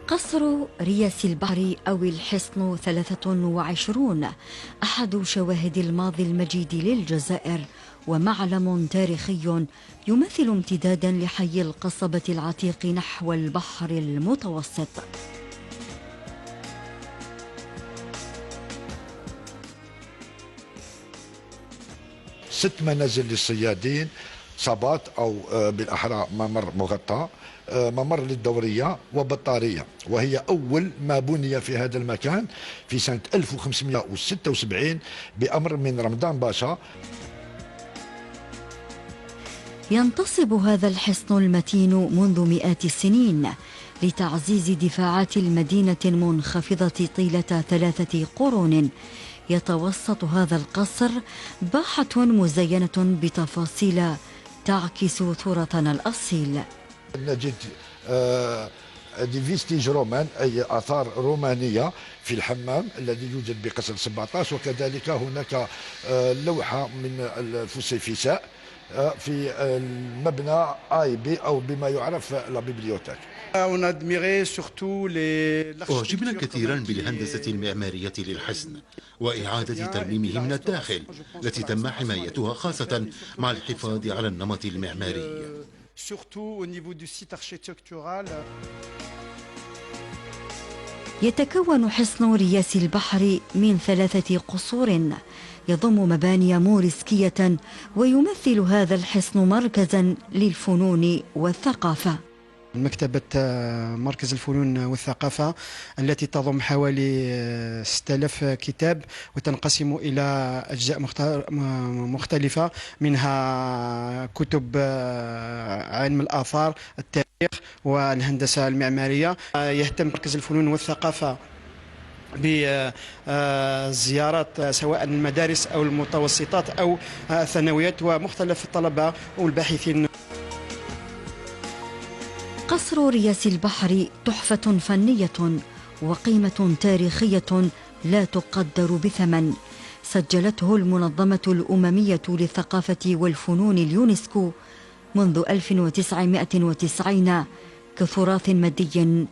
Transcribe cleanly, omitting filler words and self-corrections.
قصر رياس البحر أو الحصن 23 أحد شواهد الماضي المجيد للجزائر، ومعلم تاريخي يمثل امتدادا لحي القصبة العتيق نحو البحر المتوسط. ست منازل للصيادين، صباط أو بالأحرى ممر مغطى، ممر للدورية وبطارية، وهي أول ما بني في هذا المكان في سنة 1576 بأمر من رمضان باشا. ينتصب هذا الحصن المتين منذ مئات السنين لتعزيز دفاعات المدينة المنخفضة طيلة 3 قرون. يتوسط هذا القصر باحة مزينة بتفاصيل تعكس تراثنا الأصيل. نجد دي فيستيج رومان، أي آثار رومانية في الحمام الذي يوجد بقصر 17، وكذلك هناك لوحة من الفسيفساء في المبنى آي بي أو بما يعرف لا بيبليوتيك. أعجبنا كثيرا بالهندسة المعمارية للحصن وإعادة ترميمه من الداخل، التي تم حمايتها خاصة مع الحفاظ على النمط المعماري. يتكون حصن رياس البحر من 3 قصور يضم مباني موريسكية، ويمثل هذا الحصن مركزا للفنون والثقافة. مكتبة مركز الفنون والثقافة التي تضم حوالي 6000 كتاب، وتنقسم إلى أجزاء مختلفة، منها كتب علم الآثار، التاريخ والهندسة المعمارية. يهتم مركز الفنون والثقافة بزيارات سواء المدارس أو المتوسطات أو الثانويات ومختلف الطلبة والباحثين. قصر رياس البحر تحفة فنية وقيمة تاريخية لا تقدر بثمن، سجلته المنظمة الأممية للثقافة والفنون اليونسكو منذ 1990 كتراث مادي